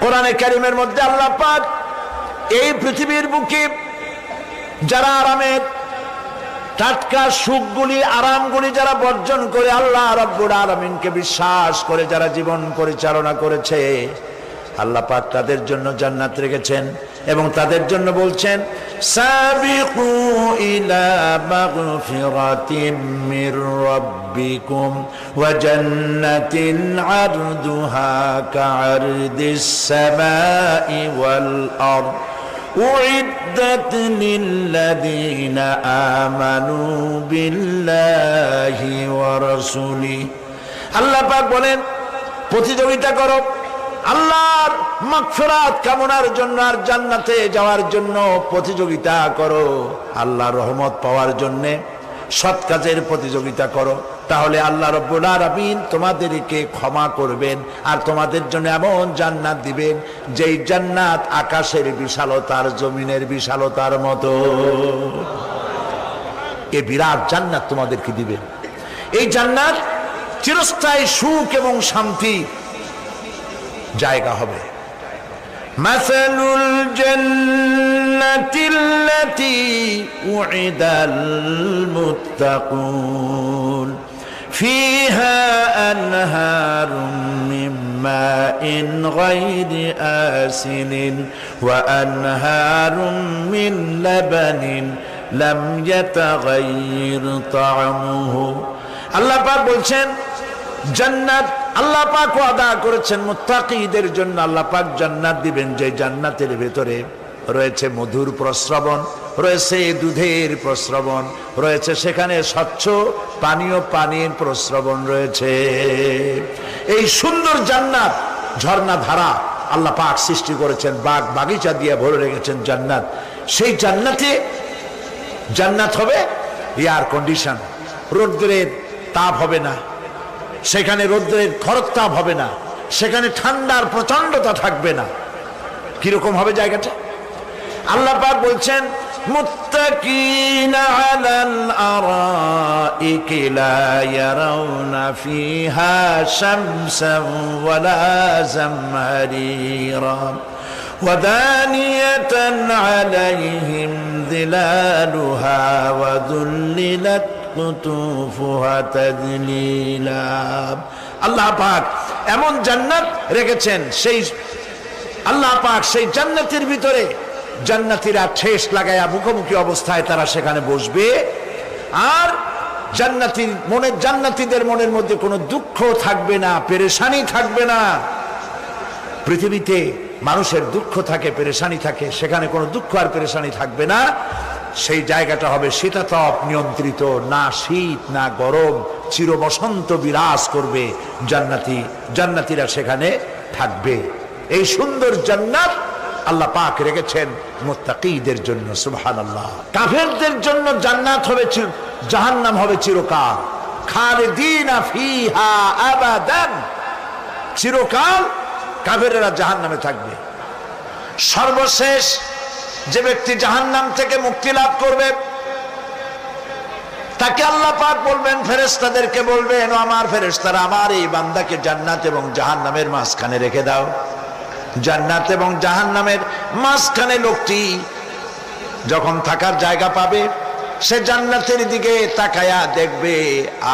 কোরআনে কারীমের মধ্যে আল্লাহ পাক এই পৃথিবীর বুকে যারা আরামের টাটকা সুখগুলি আরামগুলি যারা বর্জন করে আল্লাহ রাব্বুল আলামিনকে বিশ্বাস করে যারা জীবন পরিচালনা করেছে, আল্লাহ পাক তাদের জন্য জান্নাত রেখেছেন এবং তাদের জন্য বলছেন সাবিকু ইলা মাগফিরাতিম মির রাব্বিকুম ওয়া জান্নাতিন আরদুহা কাআরদিস সামাই ওয়াল আরদ উইদ্দাত লিল্লাযীনা আমানু বিল্লাহি ওয়া রাসূলিহি। আল্লাহ পাক বলেন প্রতিযোগিতা করো আল্লাহর মাগফিরাত কামনার জন্য আর জান্নাতে যাওয়ার জন্য প্রতিযোগিতা করো, আল্লাহর রহমত পাওয়ার জন্য সৎ কাজের প্রতিযোগিতা করো, তাহলে আল্লাহ রাব্বুল আলামিন তোমাদেরকে ক্ষমা করবেন আর তোমাদের জন্য এমন জান্নাত দিবেন যেই জান্নাত আকাশের বিশালতার জমিনের বিশালতার মতো। এই বিরাট জান্নাত তোমাদেরকে দিবেন। এই জান্নাত চিরস্থায়ী সুখ এবং শান্তি জায়গা হবে। মাসালুল জান্নাতিল্লাতী উইদাল মুত্তাকুন ফিহা আনহারুম মিন মাইন গায়রি আসিনিন ওয়া আনহারুম মিন লাবানিন লাম ইয়াতাগায়্যার তা'আমুহু। আল্লাহ পাক বলছেন জান্নাত আল্লাহ পাক ওয়াদা করেছেন মুত্তাকীদের জন্য। আল্লাহ পাক জান্নাত দিবেন যে জান্নাতের ভেতরে রয়েছে মধুর প্রস্রবণ, রয়েছে দুধের প্রস্রবণ, রয়েছে সেখানে স্বচ্ছ পানির প্রস্রবণ রয়েছে। এই সুন্দর জান্নাত ঝর্ণা ধারা আল্লাহ পাক সৃষ্টি করেছেন, বাগ বাগিচা দিয়ে ভরে রেখেছেন জান্নাত। সেই জান্নাত হবে এয়ার কন্ডিশন, রৌদ্রের তাপ হবে না সেখানে, রৌদ্রের খরতাপ হবে না সেখানে, ঠান্ডার প্রচন্ডতা থাকবে না। কিরকম হবে জায়গাটা? আল্লাহ পাক বলছেন মুত্তাকিনা আলাল আরাইকি লা ইয়ারাউনা ফিহা শামসান ওয়ালা জামহারিরা ওয়া দানিয়াতান আলাইহিম যিলালুহা ওয়া যুল্লিলাত কুতুফুহা তাযলিলা। আল্লাহ পাক এমন জান্নাত রেখেছেন, সেই আল্লাহ পাক সেই জান্নাতের ভিতরে জান্নাতীরা ঠেস লাগায়া মুখোমুখি অবস্থায় তারা সেখানে বসবে, আর জান্নাতীদের মনের মধ্যে কোনো দুঃখ থাকবে না, পেরেশানি থাকবে না। পৃথিবীতে মানুষের দুঃখ থাকে, পেরেশানি থাকে, সেখানে কোনো দুঃখ আর পেরেশানি থাকবে না। সেই জায়গাটা হবে শীতাতপ নিয়ন্ত্রিত, না শীত না গরম, চির বসন্ত বিরাজ করবে। জান্নাতীরা সেখানে থাকবে। এই সুন্দর জান্নাত আল্লাহ পাক রেখেছেন মুত্তাকীদের জন্য। সুবহানাল্লাহ। কাফেরদের জন্য জান্নাত হবে, জাহান্নাম হবে চিরকাল। খালিদিনা ফিহা আবাদান, চিরকাল কাফেরেরা জাহান্নামে থাকবে। সর্বশেষ যে ব্যক্তি জাহান্নাম থেকে মুক্তি লাভ করবে তাকে আল্লাহ পাক বলবেন, ফেরেশতাদেরকে বলবেন, ও আমার ফেরেশতারা আমার এই বান্দাকে জান্নাত এবং জাহান্নামের মাঝখানে রেখে দাও। জান্নাত এবং জাহান্নামের মাঝখানে লোকটি যখন থাকার জায়গা পাবে সে জান্নাতের দিকে তাকায়া দেখবে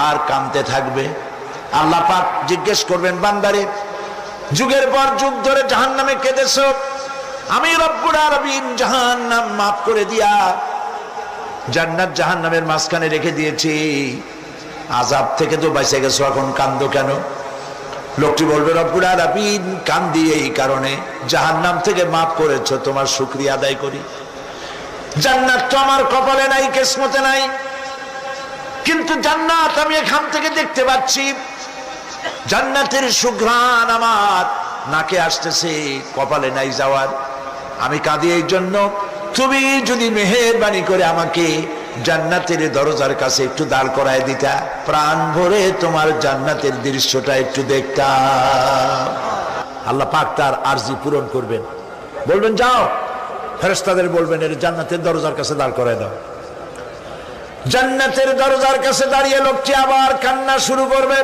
আর কাঁদতে থাকবে। আল্লাহ পাক জিজ্ঞেস করবেন, বান্দারে যুগের পর যুগ ধরে জাহান্নামে কেঁদেছো, আমি রব্বুল আলামিন জাহান্নাম মাফ করে দিয়া জান্নাত জাহান্নামের মাঝখানে রেখে দিয়েছি, আযাব থেকে তো বেঁচে গেছো, এখন কান্দো কেন? লোকটি বলবে, রব্বুল আলামিন কান্দি এই কারণে, জাহান্নাম থেকে মাফ করেছো, তোমার শুকরিয়া আদায় করি। জান্নাত তো আমার কপালে নাই, কিসমতে নাই, কিন্তু জান্নাত আমি এখান থেকে দেখতে পাচ্ছি। জান্নাতের সুঘ্রাণ আমার নাকে আসতেছে, কপালে নাই যাওয়ার। আমি কাঁদি এই জন্য, তুমি যদি মেহেরবানি করে আমাকে জান্নাতের দরজার কাছে একটু দাঁড় করায় দিতা, প্রাণ ভরে তোমার জান্নাতের দৃশ্যটা একটু দেখতাম। আল্লাহ পাক তার আরজি পূরণ করবেন, বলবেন যাও, ফেরেশতাদের বলবেন এর জান্নাতের দরজার কাছে দাঁড় করায় দাও। জান্নাতের দরজার কাছে দাঁড়িয়ে লোকটি আবার কান্না শুরু করবে।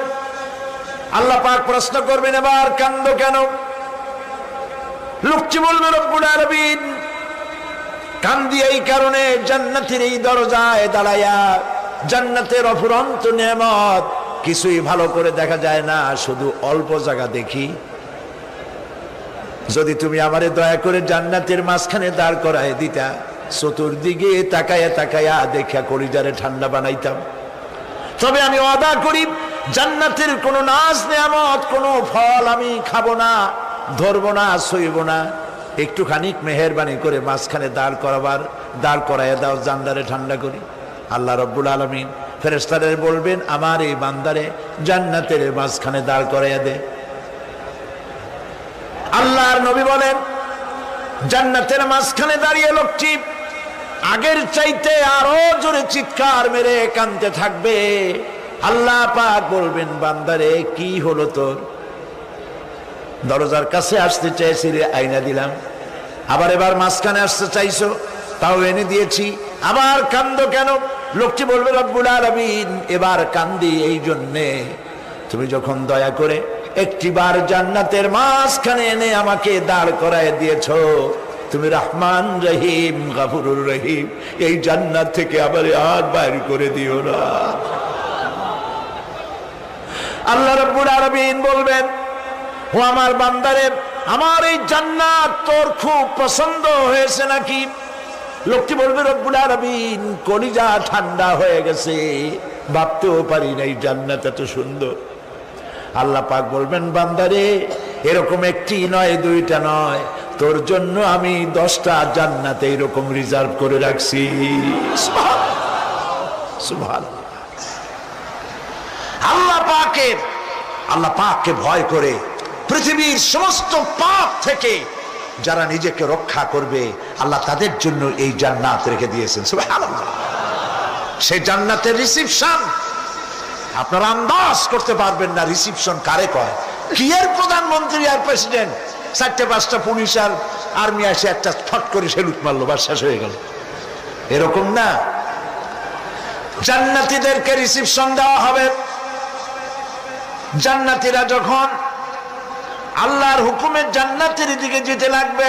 আল্লাহ পাক প্রশ্ন করবেন, এবার কান্দো কেন? লোকটি বলবে রব্বুল আলামিন কান্দি এই কারণে জান্নাতের এই দরজায় দাঁড়ায়া, জান্নাতের অফুরন্ত নেয়ামত কিছুই ভালো করে দেখা যায় না, শুধু অল্প জায়গা দেখি। যদি তুমি আমারে দয়া করে জান্নাতের মাঝখানে দাঁড় করায় দিতা, চতুর্দিকে তাকায়া তাকায়া দেখা কলিজারে ঠান্ডা বানাইতাম। তবে আমি ওয়াদা করি জান্নাতের কোনো নাজ নেয়ামত, কোনো ফল আমি খাবো না, ধরবো না, সইব না। একটুখানি মেহেরবানি করে মাঝখানে দাঁড় করাইয়া দাও, জান্নারে ঠান্ডা করি। আল্লাহ রব্বুল আলামিন ফেরেশতাদের বলবেন আমার এই বান্দারে জান্নাতের মাঝখানে দাঁড় করাইয়া দে। আল্লাহর নবী বলেন জান্নাতের মাঝখানে দাঁড়িয়ে লোকটি আগের চাইতে আরো জোরে চিৎকার মেরে কাঁদতে থাকবে। আল্লাহ পাক বলবেন বান্দারে কি হলো তোর? দরজার কাছে আসতে চাইছিলে, আইনা দিলাম। আবার এবার মাঝখানে আসতে চাইছো, তাও এনে দিয়েছি। আবার কান্দো কেন? লোকটি বলবে রব্বুল আলামিন এবার কান্দি এই জন্যে তুমি যখন দয়া করে একটিবার জান্নাতের মাঝখানে এনে আমাকে দাঁড় করায় দিয়েছো, তুমি রহমান রহিম গফুরুর রহিম, এই জান্নাত থেকে আবার আর বাইর করে দিও না। আল্লাহ রাব্বুল আলামিন বলবেন ও আমার বান্দারে, আমার এই জান্নাত তোর খুব পছন্দ হয়েছে নাকি? লোকটি বলবে রব্বুল আলামিন কলিজা ঠান্ডা হয়ে গেছে, ভাবতেও পারি নাই জান্নাত এত সুন্দর। আল্লাহ পাক বলবেন বান্দারে এরকম একটি নয়, দুইটা নয়, তোর জন্য আমি 10টা জান্নাত এরকম রিজার্ভ করে রাখছি। সুবহানাল্লাহ। আল্লাহ পাককে ভয় করে পৃথিবীর সমস্ত পাপ থেকে যারা নিজেকে রক্ষা করবে আল্লাহ তাদের জন্য এই জান্নাত রেখে দিয়েছেন। সুবহানাল্লাহ। সেই জান্নাতের রিসিপশন আপনারা আন্দাজ করতে পারবেন না। রিসিপশন কারে কয়? কি এর প্রধানমন্ত্রী আর প্রেসিডেন্ট, 4-5টা পুলিশ আর আর্মি আসে একটা ফট করে সেলুট মারলো, বাস শেষ হয়ে গেল, এরকম না। জান্নাতীদেরকে রিসিপশন দেওয়া হবে। জান্নাতীরা যখন আল্লাহর হুকুমে জান্নাতের দিকে যেতে লাগবে,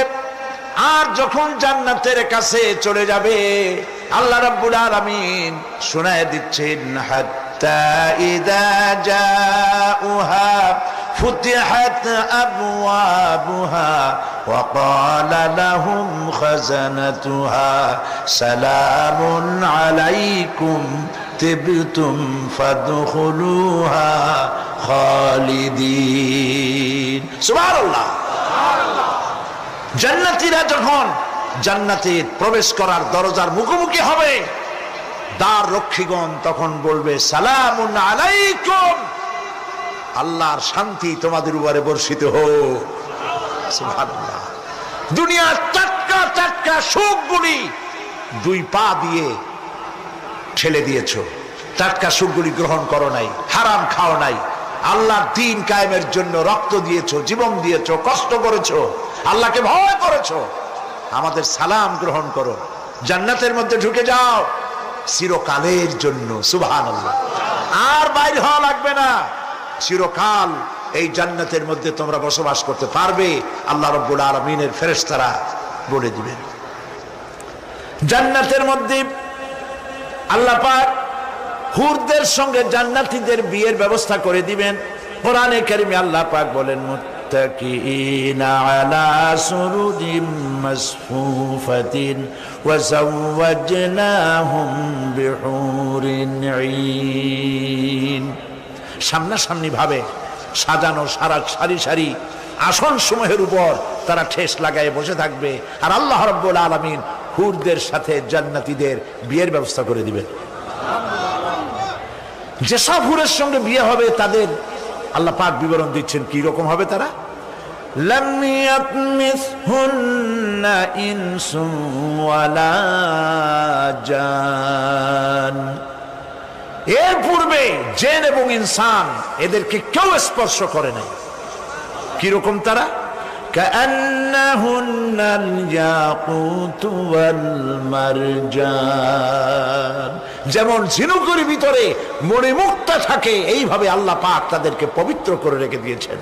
আর যখন জান্নাতের কাছে চলে যাবে আল্লাহ রাব্বুল আলামিন শোনায় দিচ্ছেন হাত্তা ইযা জাউহা ফুতিহাত আবওয়াবুহা ওয়া ক্বালা লাহুম খাজানাতুহা সালামুন আলাইকুম তিবতুম ফাদখুলুহা খালিদিন। সুবহানাল্লাহ। জান্নাতীরা যখন জান্নাতে প্রবেশ করার দরজার মুখোমুখি হবে, দ্বার রক্ষীগণ তখন বলবে সালামুন আলাইকুম, আল্লাহর শান্তি তোমাদের উপরে বর্ষিত হোক। সুবহানাল্লাহ। দুনিয়ার টাটকা টাটকা সুখগুলি 2 পা দিয়ে ঠেলে দিয়েছো, টাটকা সুখগুলি গ্রহণ করো নাই, হারাম খাও নাই, আল্লাহর দ্বীন কায়েমের জন্য রক্ত দিয়েছো, জীবন দিয়েছো, কষ্ট করেছো, আল্লাহকে ভয় করেছো। আমাদের সালাম গ্রহণ করো, জান্নাতের মধ্যে ঢুকে যাও চিরকালের জন্য। সুবহানাল্লাহ। আর বাইর হওয়া লাগবে না, চিরকাল এই জান্নাতের মধ্যে তোমরা বসবাস করতে পারবে। আল্লাহ রাব্বুল আলামিনের ফেরেশতারা বলে দিবেন। জান্নাতের মধ্যে আল্লাহ পাক হুরদের সঙ্গে জান্নাতীদের বিয়ের ব্যবস্থা করে দিবেন। কোরআনে কারিমে আল্লাহ পাক বলেন মুত্তাকিনা আলা সুরুরিম মাসফুফাতিন ওয়া যাওয়াজনাহুম বিহুরিন ঈন। সামনাসামনি ভাবে সাজানো সারি সারি আসন সমূহের উপর তারা ঠেস লাগায় বসে থাকবে, আর আল্লাহ রাব্বুল আলামিন হুরদের সাথে জান্নাতীদের বিয়ের ব্যবস্থা করে দিবেন। যেসব হুরের সঙ্গে বিয়ে হবে তাদের আল্লাহ পাক বিবরণ দিচ্ছেন কি রকম হবে তারা। লাম ইয়াতমিসহুন্না ইনসুন ওয়ালা জান, এর পূর্বে জিন এবং ইনসান এদেরকে কেউ স্পর্শ করে নাই। কি রকম তারা? কান্নাহুন্নাল ইয়াকুতু ওয়াল মারজান, যেমন ঝিনুকের ভিতরে মণিমুক্তা থাকে এইভাবে আল্লাহ পাক তাদেরকে পবিত্র করে রেখে দিয়েছেন।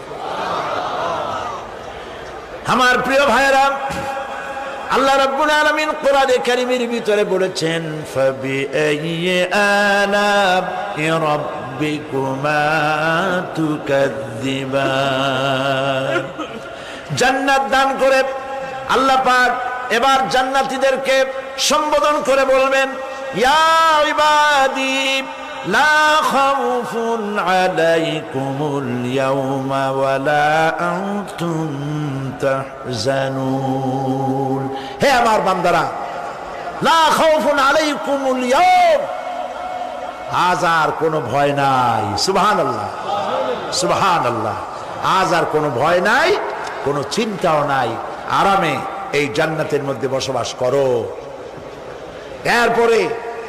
আমার প্রিয় ভাইরা, আল্লাহ রাব্বুল আলামিন কোরআনে কারীমের ভিতরে বলেছেন, ফাবিআইয়ি আলা'i রাব্বিকুমা তুকাযযিবান। জান্নাত দান করে আল্লাহ পাক এবার জান্নাতীদেরকে সম্বোধন করে বলবেন, ইয়া ইবাদি লা খাউফুন আলাইকুমুল ইয়াওমা ওয়ালা আনতুম তাহজানুন। হে আমার বান্দারা, লা খাউফুন আলাইকুমুল ইয়াওম, আজ আর কোনো ভয় নাই। সুবহানাল্লাহ, সুবহানাল্লাহ। আজ আর কোনো ভয় নাই, কোনো চিন্তাও নাই, আরামে এই জান্নাতের মধ্যে বসবাস করো। এরপরে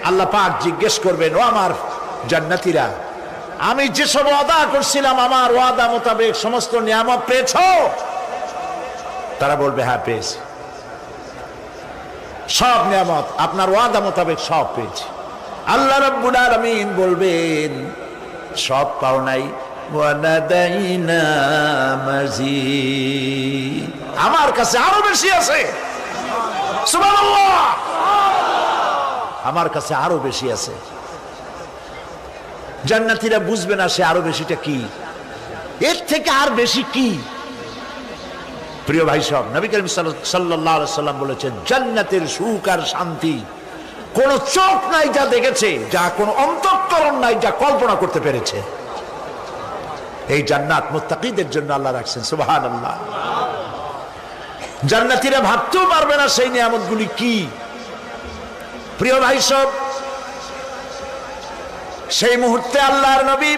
আল্লাহ পাক জিজ্ঞেস করবেন, ও আমার জান্নাতীরা, আমি যেসব ওয়াদা করছিলাম আমার ওয়াদা মোতাবেক সমস্ত নিয়ামত পেয়েছো? তারা বলবে, হ্যাঁ পেয়েছি, সব নিয়ামত আপনার ওয়াদা মোতাবেক সব পেয়েছি। আল্লাহ রাব্বুল আলামিন বলবেন, সব পাও নাই, ওয়ালাদাইনা মাজিদ, আমার কাছে আরো বেশি আছে। সুবহানাল্লাহ, আমার কাছে আরো বেশি আছে। জান্নাতীরা বুঝবে না সে আরো বেশিটা কি, এর থেকে আর বেশি কি। প্রিয় ভাই সব, নবী করিম সাল্লাল্লাহু আলাইহি সাল্লাম বলেছেন, জান্নাতের সুখ আর শান্তি কোন চোখ নাই যা দেখেছে, যা কোন অন্তঃকরণ নাই যা কল্পনা করতে পেরেছে। এই জান্নাত মুত্তাকিদের জন্য আল্লাহ রাখছেন। সুবহানাল্লাহ। জান্নাতীরা ভাবতেও পারবে না সেই নিয়ামতগুলি কি। প্রিয় ভাই সব, সেই মুহূর্তে আল্লাহর নবী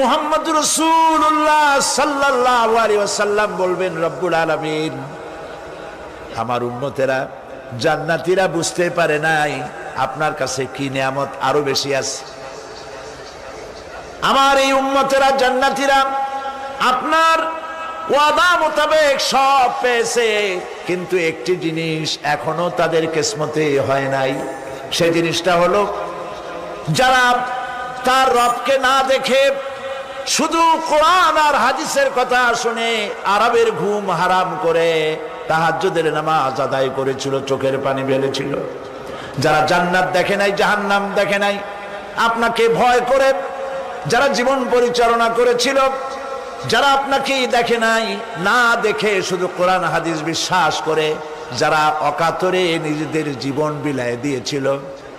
মুহাম্মদুর রাসূলুল্লাহ সাল্লাল্লাহু আলাইহি ওয়াসাল্লাম বলবেন, রব্বুল আলামিন, আমার উম্মতেরা জান্নাতীরা বুঝতে পারে নাই আপনার কাছে কি নিয়ামত আরো বেশি আছে। আমার এই উম্মতেরা জান্নাতীরা আপনার ওয়াদা মোতাবেক সব পেয়েছে, কিন্তু একটি জিনিস এখনো তাদের কিসমতে হয় নাই। সেই জিনিসটা হলো, যারা তার রবকে না দেখে শুধু কোরআন আর হাদিসের কথা শুনে আরবের ঘুম হারাম করে তাহাজ্জুদের নামাজ আদায় করেছিল, চোখের পানি ফেলেছিল, যারা জান্নাত দেখে নাই, জাহান্নাম দেখে নাই, আপনাকে ভয় করে যারা জীবন পরিচালনা করেছিল, যারা আপনাকে দেখে নাই, না দেখে শুধু কোরআন হাদিস বিশ্বাস করে যারা অকাতরে নিজেদের জীবন বিলায় দিয়েছিল,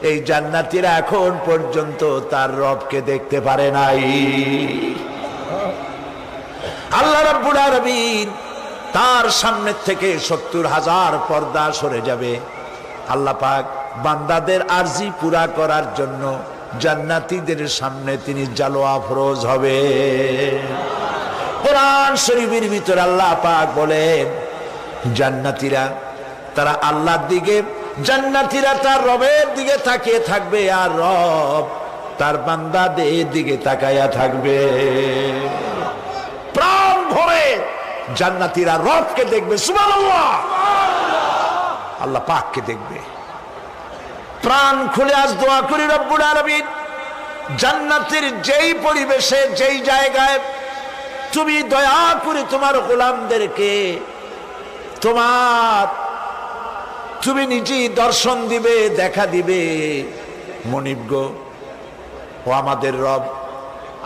এই জান্নাতীরা এখন পর্যন্ত তার রবকে দেখতে পারে নাই। আল্লাহ রাব্বুল আলামিন তার সামনে থেকে ৭০,০০০ পর্দা সরে যাবে। আল্লাহ পাক বান্দাদের আরজি পুরা করার জন্য জান্নাতীদের সামনে তিনি জালোয়া ফরোজ হবে। কোরআন শরীফের ভিতরে আল্লাহ পাক বলেন, জান্নাতীরা তারা আল্লাহর দিকে, জান্নাতীরা তার রবের দিকে তাকিয়ে থাকবে, আর রব তার বান্দাদের দিকে তাকায়া থাকবে। প্রাণ ভরে জান্নাতীরা রবকে দেখবে। সুবহানাল্লাহ, আল্লাহ পাককে দেখবে। প্রাণ খুলে আজ দোয়া করি, রব্বুল আলামিন, জান্নাতের যেই পরিবেশে, যেই জায়গায় তুমি দয়া করে তোমার গোলামদেরকে তুমি নিজেই দর্শন দিবে, দেখা দিবে। মনিব গো, ও আমাদের রব,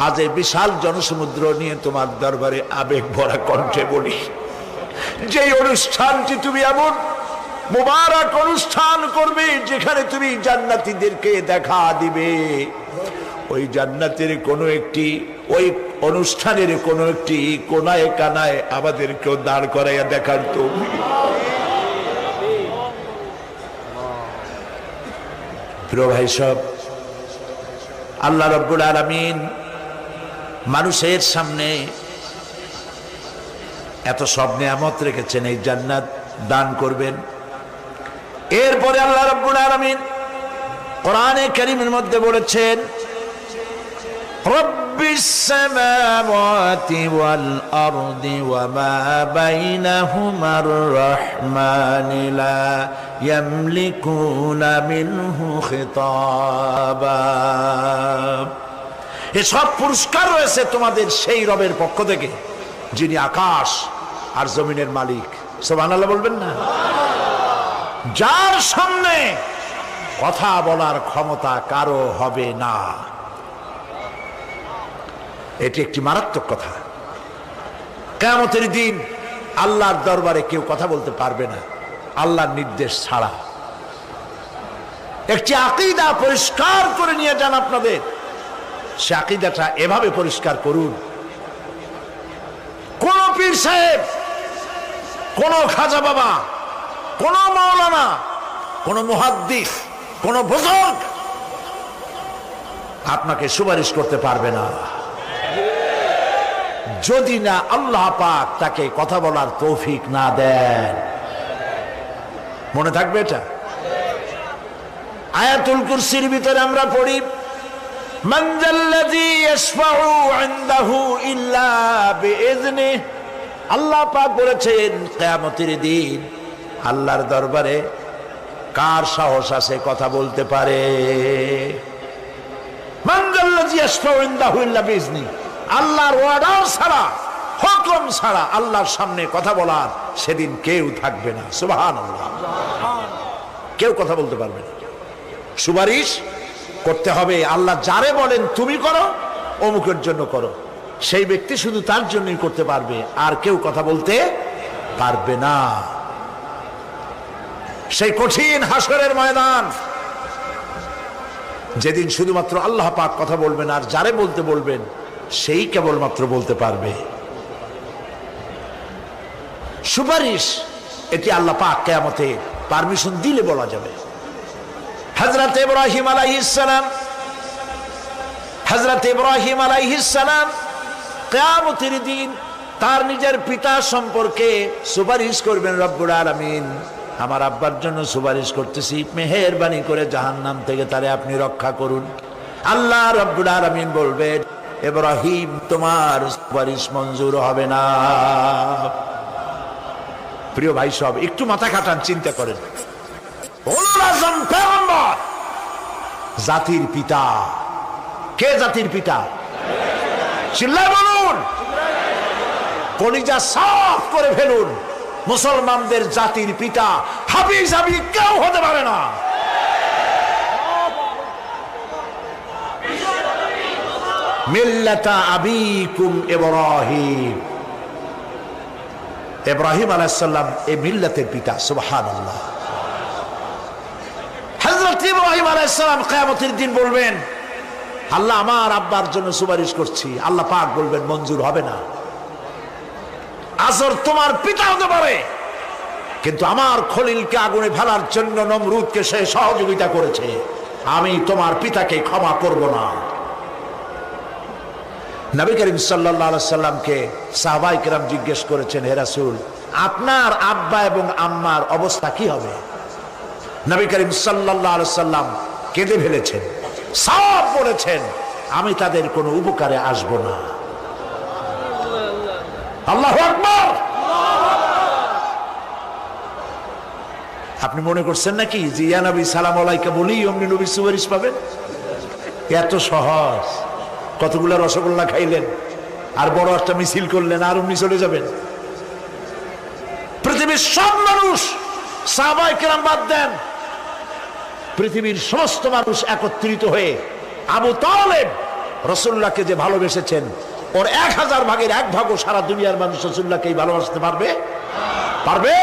আজ এই বিশাল জনসমুদ্র নিয়ে তোমার দরবারে আবেগ ভরা কণ্ঠে বলি, যে অনুষ্ঠানটি তুমি এমন মুবারক অনুষ্ঠান করবে যেখানে তুমি জান্নাতীদেরকে দেখা দিবে, ওই জান্নাতের কোনো একটি, ওই অনুষ্ঠানের কোনো একটি কোনায় কানায় আমাদেরকেও দাঁড় করাইয়া দেখার তো। প্রিয় ভাই সব, আল্লাহ রাব্বুল আলামিন মানুষের সামনে এত সব নিয়ামত রেখেছেন, এই জান্নাত দান করবেন। এরপরে আল্লাহ রাব্বুল আলামিন কোরআনে কারীমের মধ্যে বলেছেন, রব্বিস সামাওয়াতি ওয়াল আরদি ওয়া মা বাইনাহুমার রাহমানি লা ইয়ামলিকুনা মিনহু খিতাবা। এসব পুরস্কার রয়েছে তোমাদের সেই রবের পক্ষ থেকে যিনি আকাশ আর জমিনের মালিক। সুবহানাল্লাহ বলবেন না? যার সামনে কথা বলার ক্ষমতা কারো হবে না, এটি একটি মারাত্মক কথা। কিয়ামতের দিন আল্লাহর দরবারে কেউ কথা বলতে পারবে না আল্লাহর নির্দেশ ছাড়া। একটি আকীদা পরিষ্কার করে নিয়ে যান আপনাদের, সে আকীদাটা এভাবে পরিষ্কার করুন, কোন পীর সাহেব, কোন খাজা বাবা, কোন মাওলানা, কোন মুহাদ্দিস, কোন বুজুর্গ আপনাকে সুপারিশ করতে পারবে না যদি না আল্লাহ পাক তাকে কথা বলার তৌফিক না দেন। মনে থাকবে এটা। আয়াতুল কুরসির ভিতরে আমরা পড়ি, মান যাল্লাযী ইয়াশফাউ ইনদাহু ইল্লা বিইযনিহি। আল্লাহ পাক বলেছেন কিয়ামতের দিন আল্লাহর দরবারে কার সাহস আছে কথা বলতে পারে? মান যাল্লাযী ইয়াশফাউ ইনদাহু ইল্লা বিইযনিহি। আল্লাহর অর্ডার ছাড়া, হুকুম ছাড়া আল্লাহর সামনে কথা বলার সেদিন কেউ থাকবে না। সুবহানাল্লাহ। কেউ কথা বলতে পারবে না। সুপারিশ করতে হবে আল্লাহ যারে বলেন তুমি করো, অমুকের জন্য করো, সেই ব্যক্তি শুধু তার জন্যই করতে পারবে, আর কেউ কথা বলতে পারবে না। সেই কঠিন হাসরের ময়দান, যেদিন শুধুমাত্র আল্লাহ পাক কথা বলবেন, আর যারে বলতে বলবেন সেই কেবলমাত্র বলতে পারবে। সুপারিশ এটি আল্লাহ পাক কিয়ামতে পারমিশন দিলে বলা যাবে। হযরত ইব্রাহিম আলাইহিস সালাম কিয়ামতের দিন তার নিজের পিতা সম্পর্কে সুপারিশ করবেন, রব্বুল আলামিন আমার আব্বার জন্য সুপারিশ করতেছি, মেহেরবানি করে জাহান্নাম থেকে তারে আপনি রক্ষা করুন। আল্লাহ রব্বুল আলামিন বলবেন, ইব্রাহিম তোমার সুপারিশ মঞ্জুর হবে না। প্রিয় ভাই সব একটু মাথা খাটান, চিন্তা করেন। জাতির পিতা কে? জাতির পিতা চিল্লায় বলুন, কলিজা সাফ করে ফেলুন। মুসলমানদের জাতির পিতা হাফিজ আবি কেউ হতে পারে না। মিল্লাতা আবিকুম ইব্রাহিম। ইব্রাহিম আলাইহিস সালাম এই মিল্লাতের পিতা। সুবহানাল্লাহ। হযরত ইব্রাহিম আলাইহিস সালাম কিয়ামতের দিন বলবেন, আল্লাহ আমার আব্বার জন্য সুপারিশ করছি। আল্লাহ পাক বলবেন মঞ্জুর হবে না। আজর তোমার পিতা হতে পারে, কিন্তু আমার খলিলকে আগুনে ফেলার জন্য নমরুদকে সে সহযোগিতা করেছে, আমি তোমার পিতাকে ক্ষমা করব না। নবী করিম সাল্লাল্লাহু আলাইহি সাল্লামকে সাহাবায়ে কেরাম জিজ্ঞেস করেছেন, হে রাসূল আপনার আব্বা এবং আম্মার অবস্থা কি হবে? নবী করিম সাল্লাল্লাহু আলাইহি সাল্লাম কেঁদে ফেলেছেন, সব বলেছেন আমি তাদের কোনো উপকারে আসব না। আল্লাহু আকবার। আপনি মনে করছেন নাকি যে ইয়া নবী সালাম আলাইকা বলি অমনি নবী সুপারিশ পাবেন? এত সহজ। কতগুলো রসগোল্লা খাইলেন আর বড় একটা মিছিল করলেন আর অমনি চলে যাবেন? পৃথিবীর সব মানুষ, সাহাবায়ে কেরাম বাদ দেন, পৃথিবীর সমস্ত মানুষ একত্রিত হয়ে আবু তালেব রাসূলুল্লাহকে যে ভালোবেসেছেন, ওর 1000 ভাগের 1 ভাগও সারা দুনিয়ার মানুষ রাসূলুল্লাহকেই ভালোবাসতে পারবে? পারবে?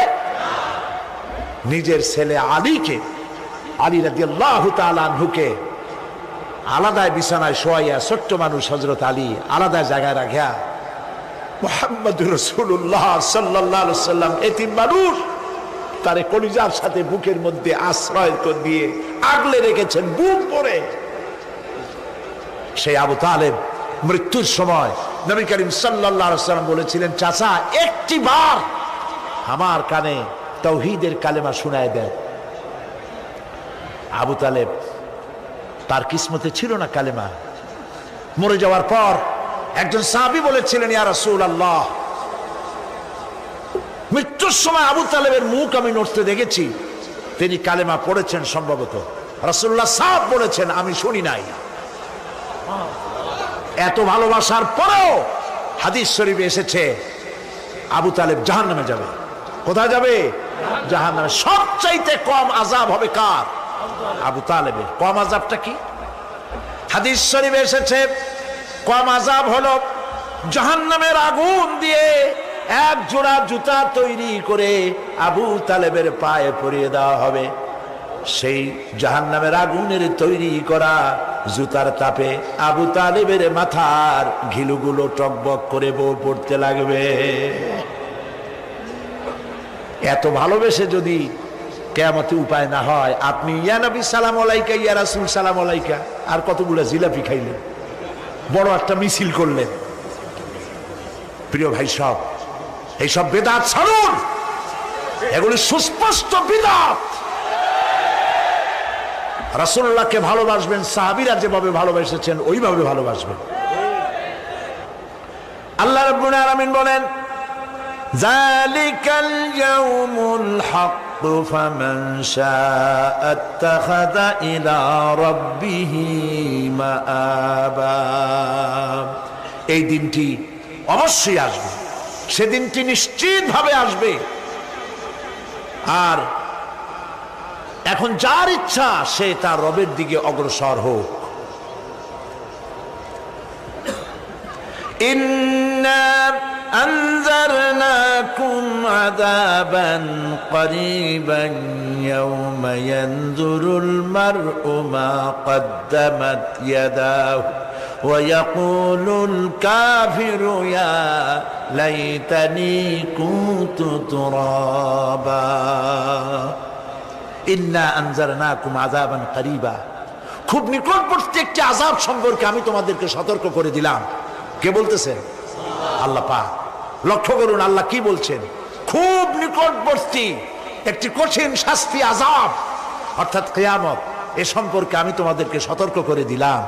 নিজের ছেলে আলীকে, আলী রাদিয়াল্লাহু তাআলা আনহুকে আলাদায় বিছানায় শোয়াইয়া, ছোট্ট মানুষ হযরত আলী আলাদা জায়গায় রাখিয়া মুহাম্মদুর রাসূলুল্লাহ সাল্লাল্লাহু আলাইহি ওয়াসাল্লাম এতিম মানুষ তারে কলিজার সাথে বুকের মধ্যে আশ্রয় দিয়ে আগলে রেখেছেন বুক ভরে। সেই আবু তালেব মৃত্যুর সময় নবী করিম সাল্লাল্লাহু আলাইহি ওয়াসাল্লাম বলেছিলেন, চাচা একটি বার আমার কানে তাওহীদের কালেমা শোনায় দেন। আবু তালেব তার কিসমতে ছিল না কালেমা। মরে যাওয়ার পর একজন সাহাবী বলেছিলেন, ইয়া রাসূলুল্লাহ মৃত্যুর সময় আবু তালেবের মুখ আমি নড়তে দেখেছি, তিনি কালেমা পড়েছেন সম্ভবত। রাসূলুল্লাহ সাহেব বলেছেন আমি শুনি নাই। এত ভালোবাসার পরেও হাদিস শরীফে এসেছে আবু তালেব জাহান্নামে যাবে। কোথায় যাবে? জাহান্নামে। সবচাইতে কম আযাব হবে কার? আবু তালেবের। কম আযাবটা কি? হাদিস শরীফে এসেছে কম আযাব হলো জাহান্নামের আগুন দিয়ে এক জোড়া জুতা তৈরি করে আবু তালেবের পায়ে পরিয়ে দেওয়া হবে। সেই জাহান্নামের আগুনের তৈরি করা জুতার তাপে আবু তালেবের মাথার ঘিলুগুলো টকবক করে বউ পড়তে লাগবে। এত ভালোবেসে যদি কিয়ামতে উপায় না হয়, আপনি ইয়া নবী সালাম আলাইকা, ইয়া রাসূল সালাম আলাইকা, আর কতগুলো জিলাপি খাইলেন, বড় একটা মিছিল করলেন। প্রিয় ভাই সব, এইসব বেদাত ছাড়ুন, এগুলি সুস্পষ্ট বিদআত। রাসূলুল্লাহকে ভালোবাসবেন, সাহাবীরা যেভাবে ভালোবেসেছেন ওইভাবে ভালোবাসবেন। আল্লাহ রাব্বুল আলামিন বলেন, যালিকাল ইয়াউমুল হক ফামান শাআ আত্তাখাযা ইলা রাব্বিহি মাআবা। এই দিনটি অবশ্যই আসবে, সেদিনটি নিশ্চিতভাবে আসবে। আর এখন যার ইচ্ছা সে তার রবের দিকে অগ্রসর হোক। ইন্না আনজারনাকুম আযাবান করিবান ইয়াওমা ইয়ানজুরুল মার'উ মা কদ্দামাত ইয়াদাহু ওয়া ইয়াকুলুল কাফিরু ইয়া লাইতানি কুনতু তুরাবা। ইন্না আনজারনাকুম আযাবান করিবা, খুব নিকটবর্তী একটি আযাব সম্পর্কে আমি তোমাদেরকে সতর্ক করে দিলাম। কে বলতেছেন? আল্লাহ পাক। লক্ষ্য করুন আল্লাহ কি বলছেন, খুব নিকটবর্তী একটি কঠিন শাস্তি, আযাব অর্থাৎ কিয়ামত, এ সম্পর্কে আমি তোমাদেরকে সতর্ক করে দিলাম।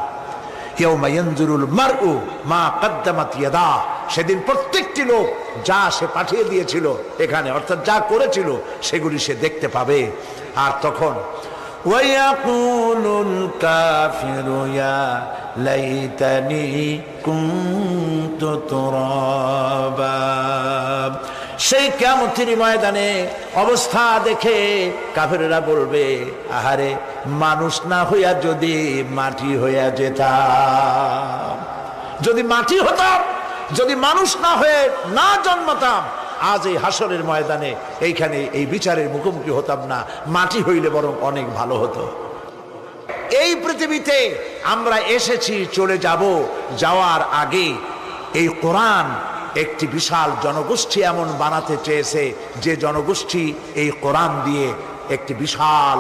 ইয়াউমা ইয়ানজুরুল মার'উ মা কদ্দামাত ইয়াদা, সেদিন প্রত্যেকটি লোক যা সে পাঠিয়ে দিয়েছিল এখানে, অর্থাৎ যা করেছিল সেগুলি সে দেখতে পাবে। আর তখন ওয়ায়াকুলুল কাফিরু ইয়া লাইতানি কুনতু তুরাবা। সেই কিয়ামতের ময়দানে অবস্থা দেখে কাফেররা বলবে, আহারে মানুষ না হইয়া যদি মাটি হইয়া যেতাম, যদি মাটি হতাম, যদি মানুষ না হয়ে না জন্মাতাম, আজ এই হাসরের ময়দানে এইখানে এই বিচারের মুখোমুখি হতাম না, মাটি হইলে বরং অনেক ভালো হতো। এই পৃথিবীতে আমরা এসেছি, চলে যাব, যাওয়ার আগে এই কোরআন একটি বিশাল জনগোষ্ঠী এমন বানাতে চেয়েছে যে জনগোষ্ঠী এই কোরআন দিয়ে একটি বিশাল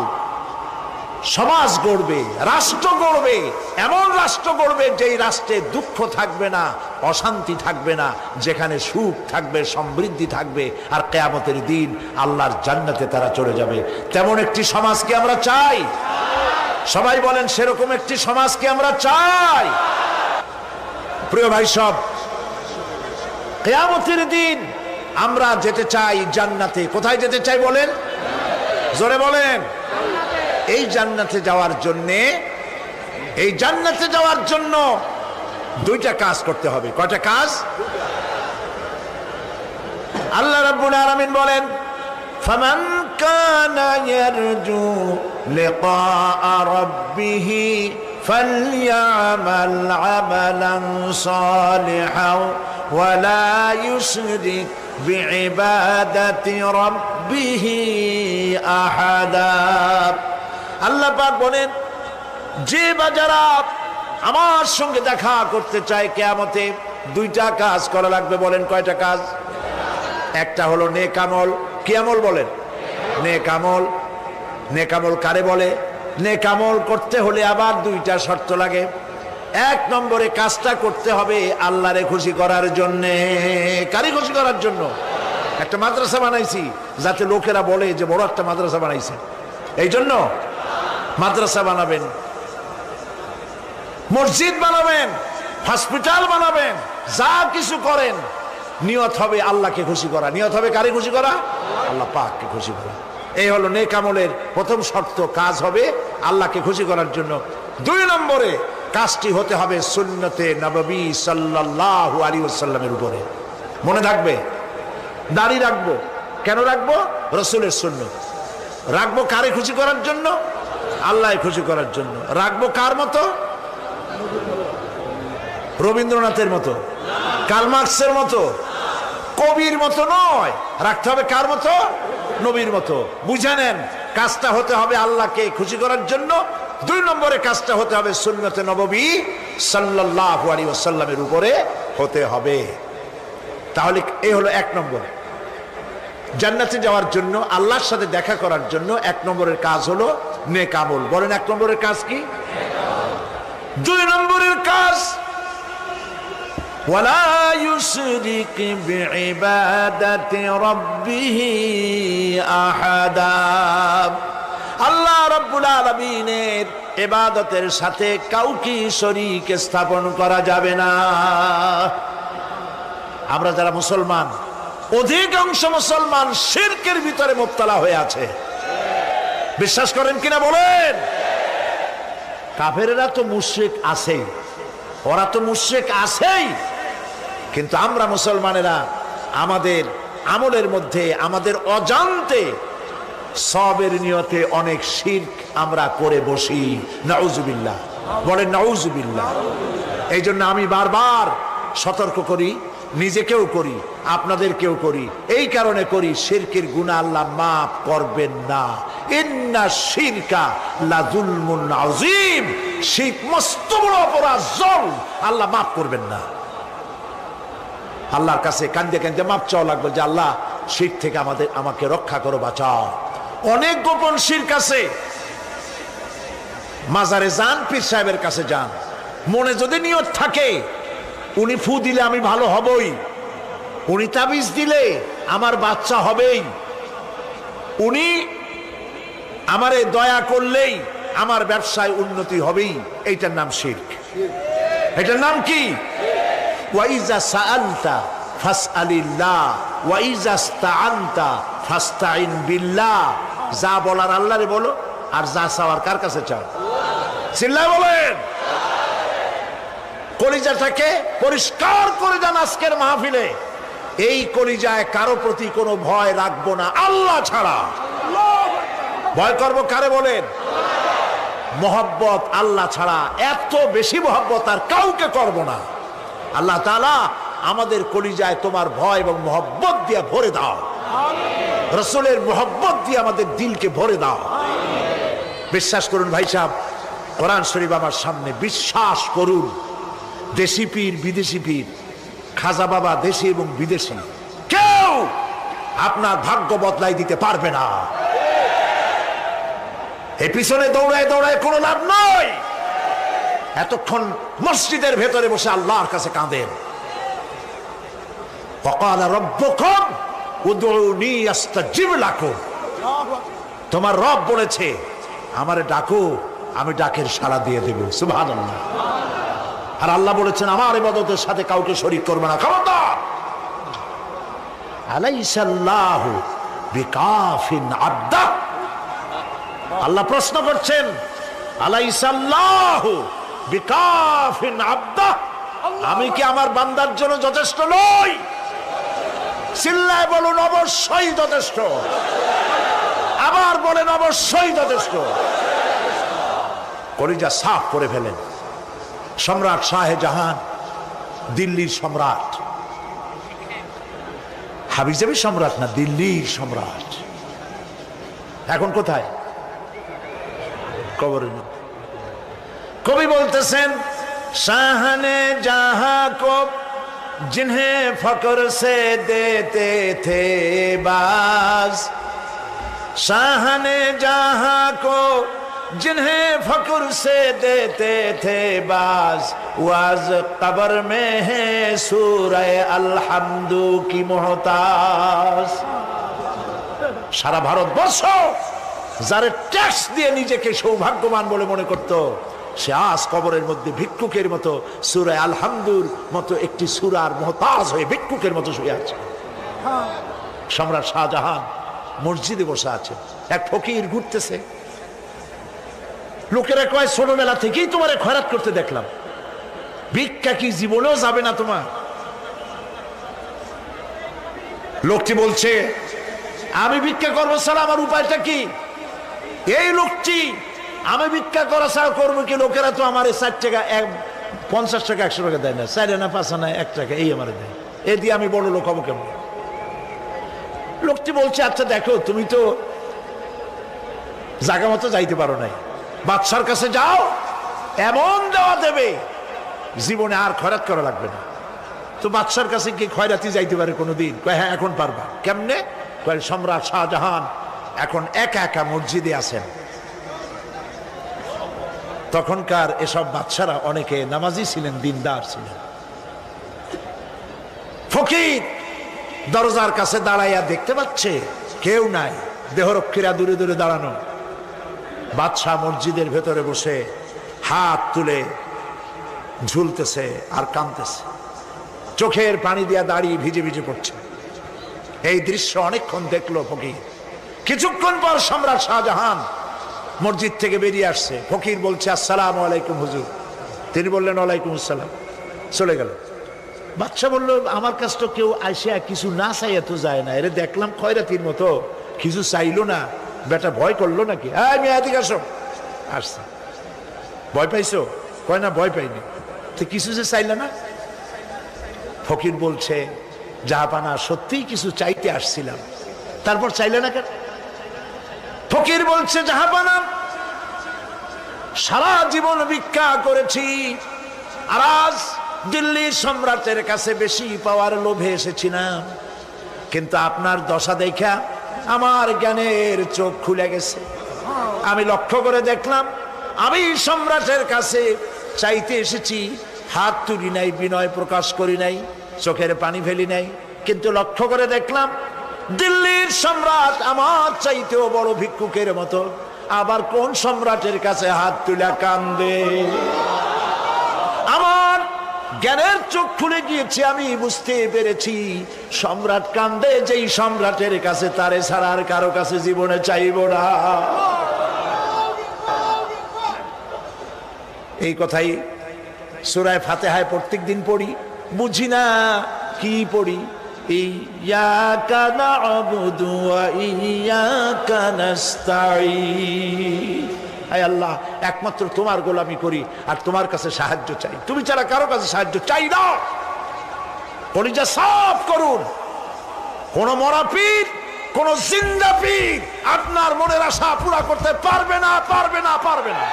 সমাজ গড়বে, রাষ্ট্র গড়বে, এমন রাষ্ট্র গড়বে যেই রাষ্ট্রে দুঃখ থাকবে না, অশান্তি থাকবে না, যেখানে সুখ থাকবে, সমৃদ্ধি থাকবে, আর কিয়ামতের দিন আল্লাহর জান্নাতে তারা চলে যাবে। তেমন একটি সমাজকে আমরা চাই। সবাই বলেন সেরকম একটি সমাজকে আমরা চাই। প্রিয় ভাই সব, কিয়ামতের দিন আমরা যেতে চাই জান্নাতে। কোথায় যেতে চাই বলেন? জোরে বলেন। এই জান্নাতে যাওয়ার জন্য দুইটা কাজ করতে হবে। কয়টা কাজ? আল্লাহ রাব্বুল আলামিন বলেন, ফামান কানা ইয়ারজু লিকাআ রাব্বিহি ফালইয়ামাল আমালান সালিহান ওয়া লা ইউশরিক বিইবাদাতি রাব্বিহি আহাদা। আল্লাহ পাক বলেন, যে বা যারা আমার সঙ্গে দেখা করতে চায় কিয়ামতে, দুইটা কাজ করা লাগবে। বলেন কয়টা কাজ? একটা হলো নেক আমল। কি আমল বলেন? নেক আমল। নেক আমল কারে বলে? নেক আমল করতে হলে আবার দুইটা শর্ত লাগে। এক নম্বরে কাজটা করতে হবে আল্লাহরে খুশি করার জন্যে। কারে খুশি করার জন্য? একটা মাদ্রাসা বানাইছি যাতে লোকেরা বলে যে বড় একটা মাদ্রাসা বানাইছে, এই জন্য মাদ্রাসা বানাবেন, মসজিদ বানাবেন, হসপিটাল বানাবেন, যা কিছু করেন নিয়ত হবে আল্লাহকে খুশি করা। নিয়ত হবে কারে খুশি করা? আল্লাহ পাককে খুশি করা। এই হলো নেক আমলের প্রথম শর্ত, কাজ হবে আল্লাহকে খুশি করার জন্য। দুই নম্বরে কাজটি হতে হবে সুন্নতে নববী সাল্লাল্লাহু আলাইহি ওয়াসাল্লামের উপরে। মনে থাকবে, দাড়ি রাখবো, কেন রাখবো? রাসূলের সুন্নাত। রাখবো কারে খুশি করার জন্য? আল্লাহ খুশি করার জন্য। রাখবো কার মতো? রবীন্দ্রনাথের মতো, কার্ল মার্কসের মতো, কবির মতো নয়। রাখতে হবে কার মতো? নবীর মতো। বুঝে নেন, কাজটা হতে হবে আল্লাহকে খুশি করার জন্য। 2 নম্বরে কাজটা হতে হবে সুন্নতে নববী সাল্লাল্লাহু আলাইহি ওয়াসাল্লামের উপরে হতে হবে। তাহলে এই হলো 1 নম্বর। জান্নাতে যাওয়ার জন্য, আল্লাহর সাথে দেখা করার জন্য 1 নম্বরের কাজ হলো নেক আমল। বলেন 1 নম্বরের কাজ কি? 2 নম্বরের কাজ ওয়ালা ইউশরিক বিইবাদাতি রাব্বিহি আহাদা। আল্লাহ রাব্বুল আলামিনের ইবাদতের সাথে কাউকে শরীক স্থাপন করা যাবে না। আমরা যারা মুসলমান, অধিকাংশ মুসলমান শিরকের ভিতরে মুবতালা হয়ে আছে। বিশ্বাস করেন কিনা বলেন? কাফেরেরা তো মুশরিক আছেই, ওরা তো মুশরিক আছেই, কিন্তু আমরা মুসলমানেরা আমাদের আমলের মধ্যে, আমাদের অজান্তে সবের নিয়তে অনেক শিরক আমরা করে বসি। নাউজুবিল্লাহ, বলেন নাউজুবিল্লাহ। এই জন্য আমি বারবার সতর্ক করি, নিজেকেও করি, আপনাদেরকেও করি। এই কারণে করি, শিরকের গুনাহ আল্লাহ মাফ করবেন না। ইন্না শিরকা লাযুলমুন আযীম। শিরক মস্ত বড় অপরাধ, জুলম, আল্লাহ মাফ করবেন না। আল্লাহর কাছে কান্দে কান্দে মাপ চাওয়া লাগবে যে আল্লাহ শিরক থেকে আমাকে রক্ষা করো, বাঁচাও। অনেক গোপন শিরক আছে। মাজারে যান, পীর সাহেবের কাছে যান, মনে যদি নিয়ত থাকে উনি ফু দিলে আমি ভালো হবই, উনি তাবিজ দিলে আমার বাচ্চা হবেই, উনি আমারে দয়া করলেই আমার ব্যবসায় উন্নতি হবেই, এইটার নাম শিরক। এটার নাম কি? ওয়াইজা সাআলতা ফাসআলিল্লাহ ওয়াইজা ইসতাআনতা ফাসতাইন বিল্লাহ। যা বলার আল্লাহরে বলো, আর যা চাওয়ার কার কাছে চাও? চিল্লায় বলেন। কলিজাটাকে পরিষ্কার করে যান আজকের মাহফিলে। এই কলিজায় কারো প্রতি কোনো ভয় রাখবো না আল্লাহ ছাড়া। ভয় করবো কারে বলেন? মহব্বত আল্লাহ ছাড়া, এত বেশি মহব্বত আর কাউকে করব না। আল্লাহ তাআলা আমাদের কলিজায় তোমার ভয় এবং মহব্বত দিয়ে ভরে দাও। রাসূলের মহব্বত দিয়ে আমাদের দিলকে ভরে দাও। বিশ্বাস করুন ভাই সাহেব, কোরআন শরীফ আমার সামনে, বিশ্বাস করুন, দেশি পীর বিদেশি পীর, খাজা বাবা দেশি এবং বিদেশি, কেউ আপনার ভাগ্য বদলাই দিতে পারবে না। এই পিছনে দৌড়ায় দৌড়ায় কোনো লাভ নয়। এতক্ষণ মসজিদের ভেতরে বসে আল্লাহর কাছে কাঁদেন। ওয়াকালা রাব্বুকুম উদউনি আস্তাজিব লাকুম। তোমার রব বলেছে আমারে ডাকো, আমি ডাকের সাড়া দিয়ে দেব। সুবহানাল্লাহ। আর আল্লাহ বলেছেন আমার ইবাদতের সাথে কাউকে শরীক করবে না। খবরদার। আলাইসাল্লাহু বিকাফিন আবদা। আল্লাহ প্রশ্ন করছেন, আলাইসাল্লাহু বিকাফিন আবদা, আমি কি আমার বান্দার জন্য যথেষ্ট নই? চিল্লায় বলুন অবশ্যই যথেষ্ট। আবার বলেন অবশ্যই যথেষ্ট। কলিজা সাফ করে ফেলেন। সম্রাট শাহজাহান, দিল্লির সম্রাট, হাবিজাবি সম্রাট না, দিল্লির সম্রাট। এখন কোথায়? কবরের মধ্যে। কবি বলতেছেন, শাহনে জাহাं को जिन्हें फक्र से देते थे बाज, शाहने जहां को जिन्हें फक्र से देते थे बाज, वाज कब्र में है सूरह अलहम्दु की मोहताज। সারা ভারতবর্ষ যারা ট্যাক্স দিয়ে নিজেকে সৌভাগ্যবান বলে মনে করত, সে আজ কবরের মধ্যে ভিক্ষুকের মতো সূরা আলহামদুর মতো একটি সূরার মুহতাজ হয়ে ভিক্ষুকের মতো শুয়ে আছে। সম্রাট শাহজাহান মসজিদে বসে আছে, এক ফকির ঘুরতেছে। লোকেরা কয় ছোটবেলা থেকেই তোমারে খয়রাত করতে দেখলাম, ভিক্ষা কি জীবনেও যাবে না তোমার? লোকটি বলছে, আমি ভিক্ষা করবো ছাড়া আমার উপায়টা কি? এই লোকটি আমি ভিক্ষা করা ছাড়া করবো কি? লোকেরা তো আমার 60 টাকা 50 টাকা 100 টাকা দেয় না, 4 আনা 5 আনা 1 টাকা এই আমার দেয়, এ দিয়ে আমি বড় লোক হবো কেমন? লোকটি বলছে আচ্ছা দেখো তুমি তো জায়গা মতো যাইতে পারো নাই, বাদশার কাছে যাও, এমন দেওয়া দেবে জীবনে আর খয়রাত করা লাগবে না। তো বাদশার কাছে কি খয়রাতি যাইতে পারে কোনোদিন? কয় হ্যাঁ এখন পারবা। কেমনে? কয় সম্রাট শাহজাহান এখন একা একা মসজিদে আছেন। তখনকার এসব বাদশারা অনেকে নামাজি ছিলেন, দিনদার ছিলেন। ফকির দরজার কাছে দাঁড়াইয়া দেখতে পাচ্ছে কেউ নাই, দেহরক্ষীরা দূরে দূরে দাঁড়ানো। বাদশাহ মসজিদের ভেতরে বসে হাত তুলে ঝুলতেছে আর কাঁদতেছে, চোখের পানি দিয়া দাঁড়িয়ে ভিজে ভিজে পড়ছে। এই দৃশ্য অনেকক্ষণ দেখলো ফকির। কিছুক্ষণ পর সম্রাট শাহজাহান মসজিদ থেকে বেরিয়ে আসছে। ফকির বলছে আসসালামু আলাইকুম হুজুর। তিনি বললেন ওয়ালাইকুম আসসালাম, চলে গেল। বাদশা বলল আমার কাছে তো কেউ আসে কিছু না চাইয়া তো যায় না, এরে দেখলাম খয়রাতির মতো কিছু চাইলো না, বেটা ভয় করলো নাকি? আমি এদিকে আসো। আসছে। ভয় পাইছো? কয় না ভয় পাইনি। তো কিছু যে চাইলে না? ফকির বলছে জাহাপানা সত্যিই কিছু চাইতে আসছিলাম। তারপর চাইলে না কেন? ফকির বলছে জাহাপানা সারা জীবন ভিক্ষা করেছি, আর আজ দিল্লির সম্রাটের কাছে বেশি পাওয়ার লোভে এসেছিলাম, কিন্তু আপনার দশা দেখা আমার জ্ঞানের চোখ খুলে গেছে। আমি লক্ষ্য করে দেখলাম আমি সম্রাটের কাছে চাইতে এসেছি, হাত তুলি নাই, বিনয় প্রকাশ করি নাই, চোখের পানি ফেলি নাই, কিন্তু লক্ষ্য করে দেখলাম দিল্লির সম্রাট আমার চাইতেও বড় ভিক্ষুকের মতো। আবার কোন সম্রাটের কাছে হাত তুলে কান্দে? আমার জ্ঞানের চোখ খুলে গিয়েছে, আমি বুঝতে পেরেছি সম্রাট কান্দে যেই সম্রাটের কাছে, তারে ছাড়া আর কারো কাছে জীবনে চাইব না। এই কথাই সূরা ফাতিহায় প্রত্যেক দিন পড়ি, বুঝি না কি পড়ি। ইয়াকা না'বুদু ওয়া ইয়াকা নাস্তাঈন। আয় আল্লাহ, একমাত্র তোমার গোলামি করি আর তোমার কাছে সাহায্য চাই, তুমি ছাড়া কারো কাছে সাহায্য চাই না। কলিজা সাফ করুন। কোন মরা পীর, কোন জিন্দা পীর আপনার মনের আশা পুরা করতে পারবে না, পারবে না, পারবে না।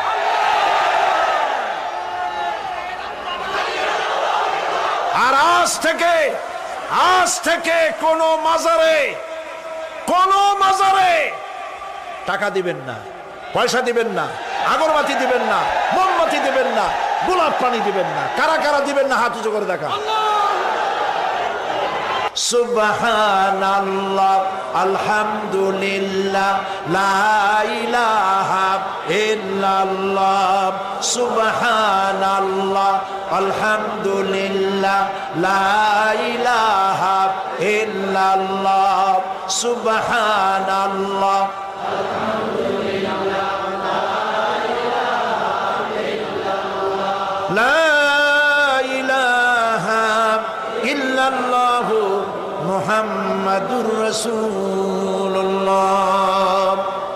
আর আজ থেকে কোন মাজারে টাকা দিবেন না, পয়সা দিবেন না, আগরবাতি দিবেন না, মোমবাতি দিবেন না, গোলাপ পানি দিবেন না। কারা কারা দিবেন না হাত উঁচু করে দেখা। সুবহানাল্লাহ, আলহামদুলিল্লাহ, লা ইলাহা ইল্লাল্লাহ। সুবহানাল্লাহ, আলহামদুলিল্লাহ, লা ইলাহা ইল্লাল্লাহ। সুবহানাল্লাহ, লা ইলাহা ইল্লাল্লাহ, মুহাম্মাদুর রাসূলুল্লাহ।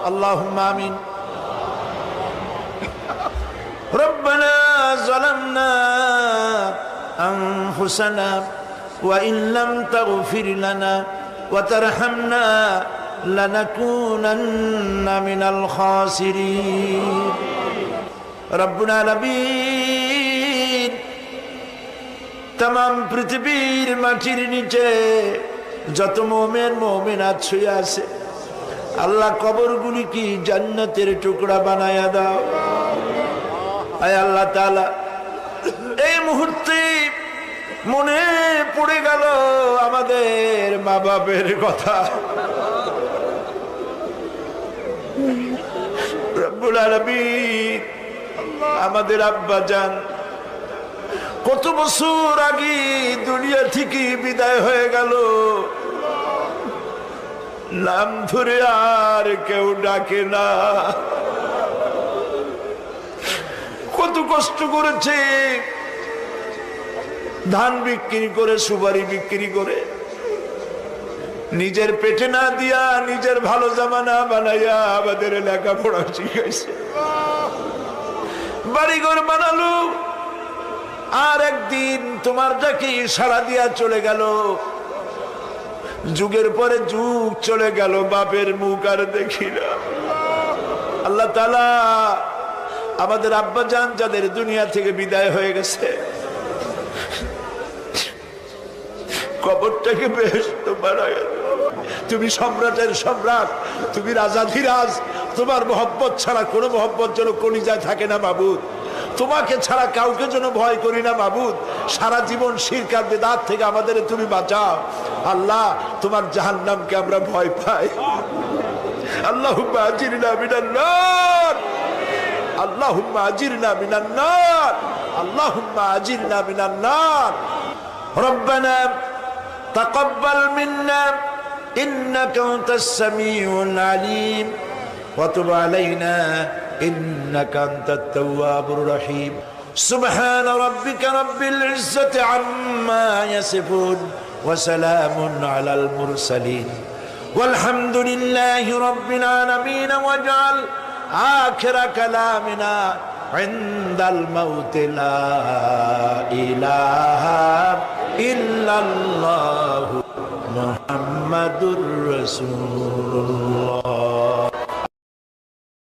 আল্লাহুম্মা আমিন। রব্বানা যালামনা আনফুসানা ওয়া ইন লাম তাগফির লানা ওয়া তারহামনা লানাকুনান্না মিনাল খাসিরিন। রব্বুল আলামিন, তাম পৃথিবীর মাটির নিচে যত মুমিন মুমিনাত শুয়ে আছে, আল্লাহ কবরগুলি কি জান্নাতের টুকরা বানায়া দাও। আয় আল্লাহ তাআলা, এই মুহূর্তে মনে পড়ে গেল আমাদের মা বাপের কথা। রব্বুল আলামিন, আমাদের আব্বা জান কত বছর আগে দুনিয়া থেকে বিদায় হয়ে গেল, নাম ধরে আর কেউ ডাকে না। কত কষ্ট করেছে, ধান বিক্রি করে, সুপারি বিক্রি করে নিজের পেটে না দিয়া নিজের ভালো জামা না বানাইয়া আমাদের লেখাপড়া শিখাইছে, বাড়িঘর বানালো, আর একদিন তোমার ডাকে সাড়া দিয়া চলে গেল। যুগের পরে যুগ চলে গেল, বাপের মুখ আর দেখি না। আল্লাহ তাআলা আমাদের আব্বাজান যাদের দুনিয়া থেকে বিদায় হয়ে গেছে, কবরটাকে বেহেশত বানায়া দাও। তুমি সম্রাটের সম্রাট, তুমি রাজাধিরাজ, তোমার মহব্বত ছাড়া কোনো মহব্বত যেন কলিজায় থাকে না মাবুদ। তোমাকে ছাড়া কাউকে যেন ভয় করি না মাবুদ। সারা জীবন শিরক আর বিদআত থেকে আমাদের তুমি বাঁচাও আল্লাহ। তোমার জাহান্নামকে আমরা ভয় পাই। আল্লাহুম্মা আজিরনা মিনান নার, আল্লাহুম্মা আজিরনা মিনান নার, আল্লাহুম্মা আজিরনা মিনান নার। রব্বানা তাকাব্বাল মিন্না ইন্নাকা আনতাস সামিউল আলিম ওয়া তুব আলাইনা ইন্নাকা আনতাত তাওয়াবুর রহিম। সুবহান রাব্বিকা রাব্বিল ইজ্জাতি আম্মা ইয়াসিফুন ওয়া সালামুন আলাল মুরসালিন ওয়ালহামদুলিল্লাহি রাব্বিল আলামিন। ওয়াজআল আখিরা কালামিনা ইনদাল মাউত লা ইলাহা ইল্লাল্লাহু মুহাম্মাদুর রাসূল।